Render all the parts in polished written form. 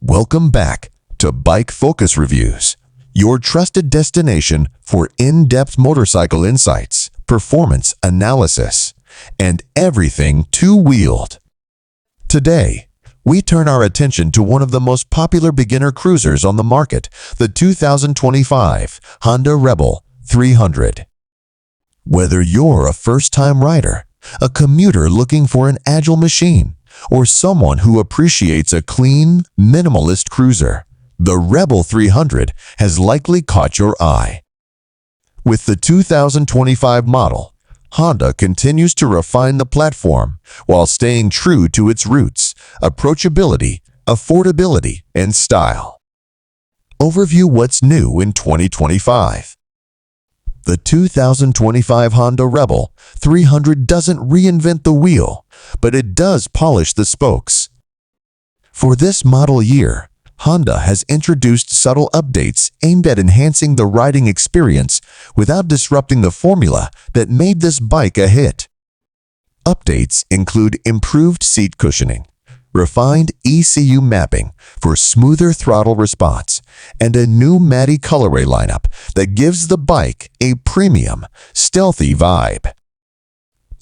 Welcome back to Bike Focus Reviews, your trusted destination for in-depth motorcycle insights, performance analysis, and everything two-wheeled. Today, we turn our attention to one of the most popular beginner cruisers on the market, the 2025 Honda Rebel 300. Whether you're a first-time rider, a commuter looking for an agile machine, or someone who appreciates a clean, minimalist cruiser, the Rebel 300 has likely caught your eye. With the 2025 model, Honda continues to refine the platform while staying true to its roots, approachability, affordability, and style. Overview: what's new in 2025. The 2025 Honda Rebel 300 doesn't reinvent the wheel, but it does polish the spokes. For this model year, Honda has introduced subtle updates aimed at enhancing the riding experience without disrupting the formula that made this bike a hit. Updates include improved seat cushioning, refined ECU mapping for smoother throttle response, and a new matte colorway lineup that gives the bike a premium, stealthy vibe.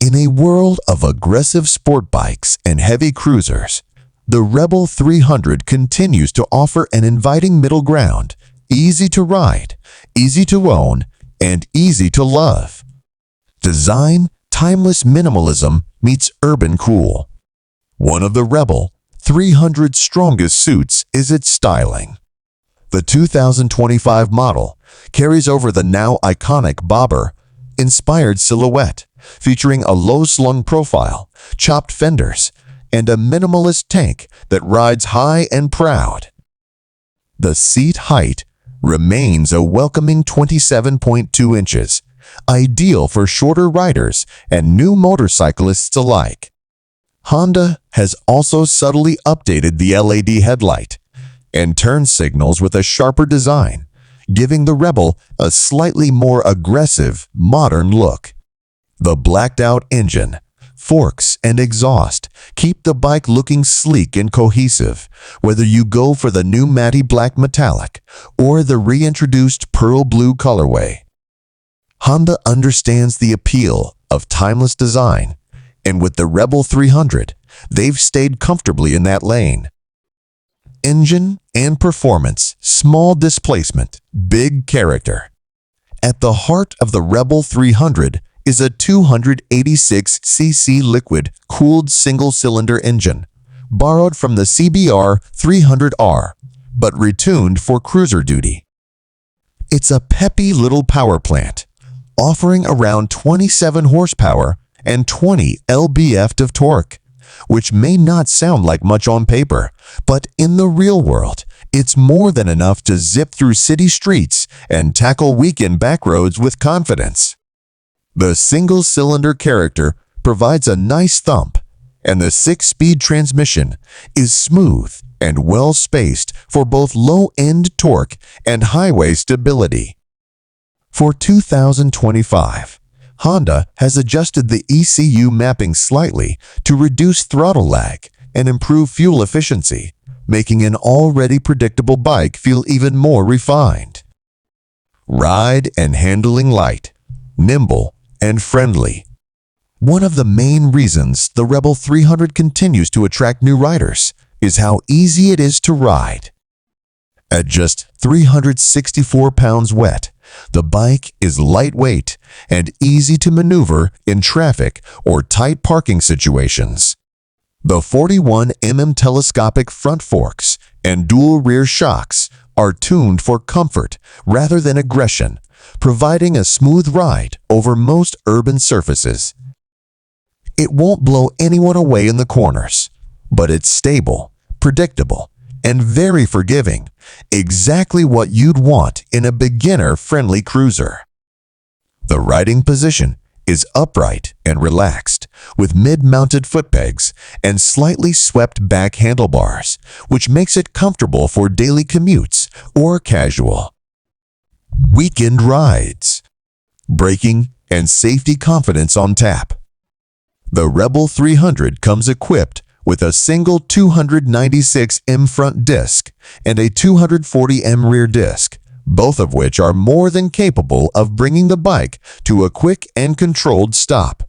In a world of aggressive sport bikes and heavy cruisers, the Rebel 300 continues to offer an inviting middle ground, easy to ride, easy to own, and easy to love. Design, timeless minimalism meets urban cool. One of the Rebel 300's strongest suits is its styling. The 2025 model carries over the now iconic bobber-inspired silhouette, featuring a low-slung profile, chopped fenders, and a minimalist tank that rides high and proud. The seat height remains a welcoming 27.2 inches, ideal for shorter riders and new motorcyclists alike. Honda has also subtly updated the LED headlight and turn signals with a sharper design, giving the Rebel a slightly more aggressive, modern look. The blacked-out engine, forks, and exhaust keep the bike looking sleek and cohesive, whether you go for the new matte black metallic or the reintroduced pearl blue colorway. Honda understands the appeal of timeless design, and with the Rebel 300, they've stayed comfortably in that lane. Engine and performance, small displacement, big character. At the heart of the Rebel 300 is a 286cc liquid-cooled single-cylinder engine, borrowed from the CBR 300R, but retuned for cruiser duty. It's a peppy little power plant, offering around 27 horsepower and 20 lb-ft of torque, which may not sound like much on paper, but in the real world, it's more than enough to zip through city streets and tackle weekend backroads with confidence. The single-cylinder character provides a nice thump, and the 6-speed transmission is smooth and well-spaced for both low-end torque and highway stability. For 2025, Honda has adjusted the ECU mapping slightly to reduce throttle lag and improve fuel efficiency, making an already predictable bike feel even more refined. Ride and handling light, nimble, and friendly. One of the main reasons the Rebel 300 continues to attract new riders is how easy it is to ride. At just 364 pounds wet, the bike is lightweight and easy to maneuver in traffic or tight parking situations. The 41 telescopic front forks and dual rear shocks are tuned for comfort rather than aggression, providing a smooth ride over most urban surfaces. It won't blow anyone away in the corners, but it's stable, predictable, and very forgiving, exactly what you'd want in a beginner-friendly cruiser. The riding position is upright and relaxed, with mid-mounted foot pegs and slightly swept back handlebars, which makes it comfortable for daily commutes or casual weekend rides. Braking and safety confidence on tap. The Rebel 300 comes equipped with a single 296mm front disc and a 240mm rear disc, both of which are more than capable of bringing the bike to a quick and controlled stop.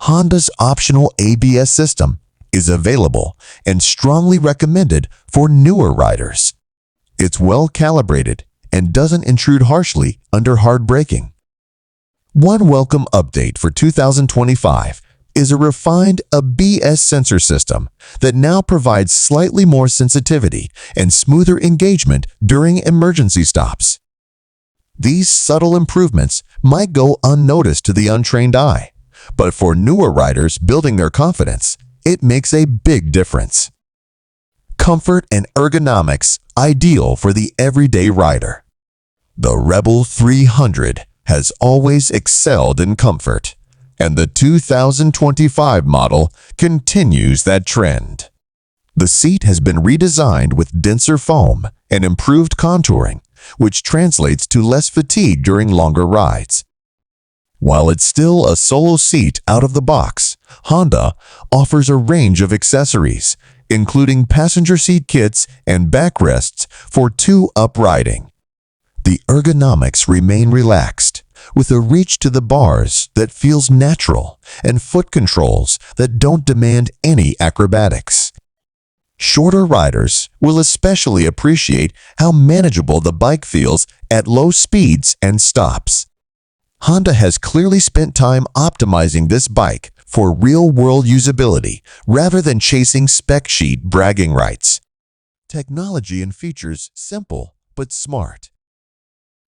Honda's optional ABS system is available and strongly recommended for newer riders. It's well calibrated and doesn't intrude harshly under hard braking. One welcome update for 2025 is a refined ABS sensor system that now provides slightly more sensitivity and smoother engagement during emergency stops. These subtle improvements might go unnoticed to the untrained eye, but for newer riders building their confidence, it makes a big difference. Comfort and ergonomics ideal for the everyday rider. The Rebel 300 has always excelled in comfort, and the 2025 model continues that trend. The seat has been redesigned with denser foam and improved contouring, which translates to less fatigue during longer rides. While it's still a solo seat out of the box, Honda offers a range of accessories, including passenger seat kits and backrests for two-up riding. The ergonomics remain relaxed, with a reach to the bars that feels natural and foot controls that don't demand any acrobatics. Shorter riders will especially appreciate how manageable the bike feels at low speeds and stops. Honda has clearly spent time optimizing this bike for real-world usability rather than chasing spec sheet bragging rights. Technology and features simple but smart.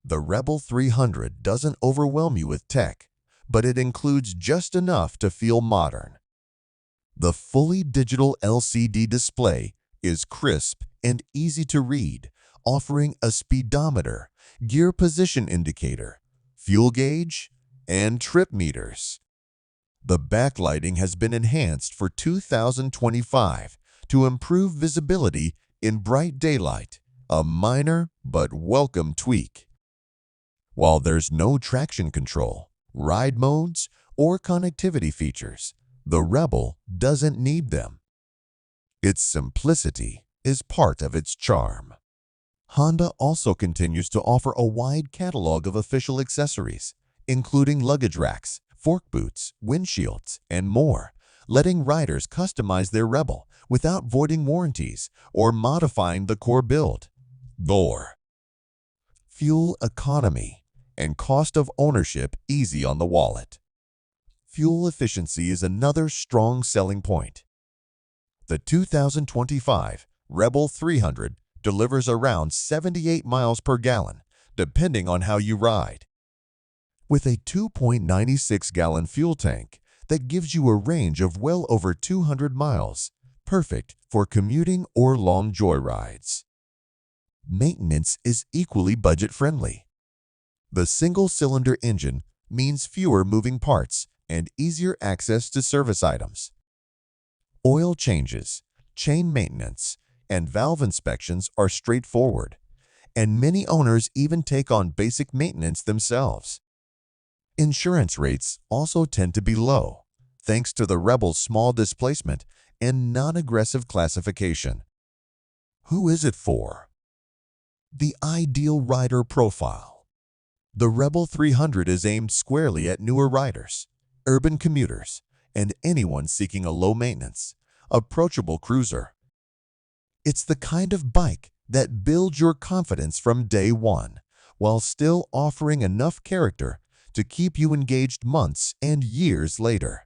The Rebel 300 doesn't overwhelm you with tech, but it includes just enough to feel modern. The fully digital LCD display is crisp and easy to read, offering a speedometer, gear position indicator, fuel gauge, and trip meters. The backlighting has been enhanced for 2025 to improve visibility in bright daylight, a minor but welcome tweak. While there's no traction control, ride modes, or connectivity features, the Rebel doesn't need them. Its simplicity is part of its charm. Honda also continues to offer a wide catalog of official accessories, including luggage racks, fork boots, windshields, and more, letting riders customize their Rebel without voiding warranties or modifying the core build. Fuel economy and cost of ownership easy on the wallet. Fuel efficiency is another strong selling point. The 2025 Rebel 300 delivers around 78 miles per gallon, depending on how you ride. With a 2.96-gallon fuel tank that gives you a range of well over 200 miles, perfect for commuting or long joyrides. Maintenance is equally budget-friendly. The single-cylinder engine means fewer moving parts and easier access to service items. Oil changes, chain maintenance, and valve inspections are straightforward, and many owners even take on basic maintenance themselves. Insurance rates also tend to be low, thanks to the Rebel's small displacement and non-aggressive classification. Who is it for? The ideal rider profile. The Rebel 300 is aimed squarely at newer riders, urban commuters, and anyone seeking a low-maintenance, approachable cruiser. It's the kind of bike that builds your confidence from day one, while still offering enough character to keep you engaged months and years later.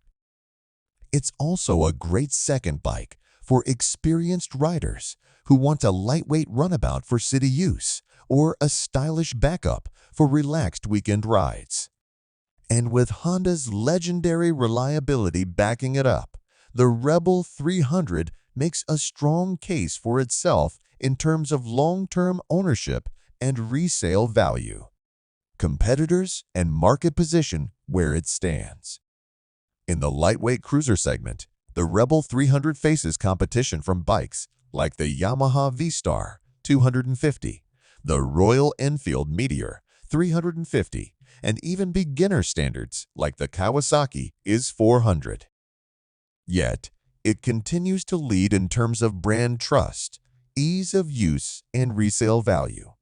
It's also a great second bike for experienced riders who want a lightweight runabout for city use or a stylish backup for relaxed weekend rides. And with Honda's legendary reliability backing it up, the Rebel 300 makes a strong case for itself in terms of long-term ownership and resale value, competitors, and market position where it stands. In the lightweight cruiser segment, the Rebel 300 faces competition from bikes like the Yamaha V-Star 250, the Royal Enfield Meteor 350, and even beginner standards like the Kawasaki is 400. Yet, it continues to lead in terms of brand trust, ease of use, and resale value.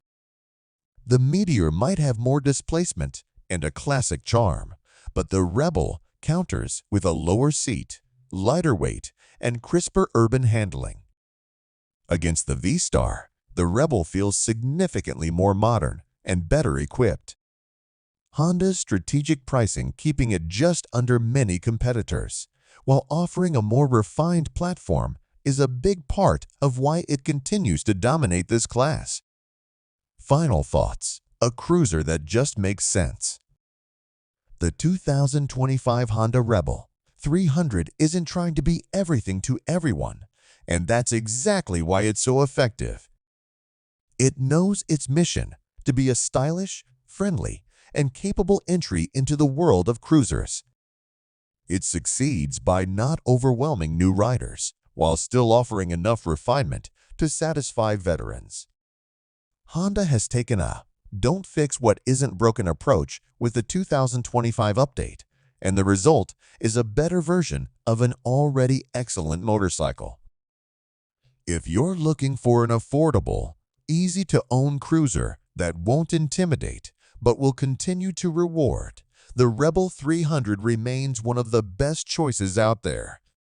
The Meteor might have more displacement and a classic charm, but the Rebel counters with a lower seat, lighter weight, and crisper urban handling. Against the V-Star, the Rebel feels significantly more modern and better equipped. Honda's strategic pricing keeping it just under many competitors, while offering a more refined platform, is a big part of why it continues to dominate this class. Final thoughts: a cruiser that just makes sense. The 2025 Honda Rebel 300 isn't trying to be everything to everyone, and that's exactly why it's so effective. It knows its mission to be a stylish, friendly, and capable entry into the world of cruisers. It succeeds by not overwhelming new riders, while still offering enough refinement to satisfy veterans. Honda has taken a "don't fix what isn't broken" approach with the 2025 update, and the result is a better version of an already excellent motorcycle. If you're looking for an affordable, easy-to-own cruiser that won't intimidate but will continue to reward, the Rebel 300 remains one of the best choices out there.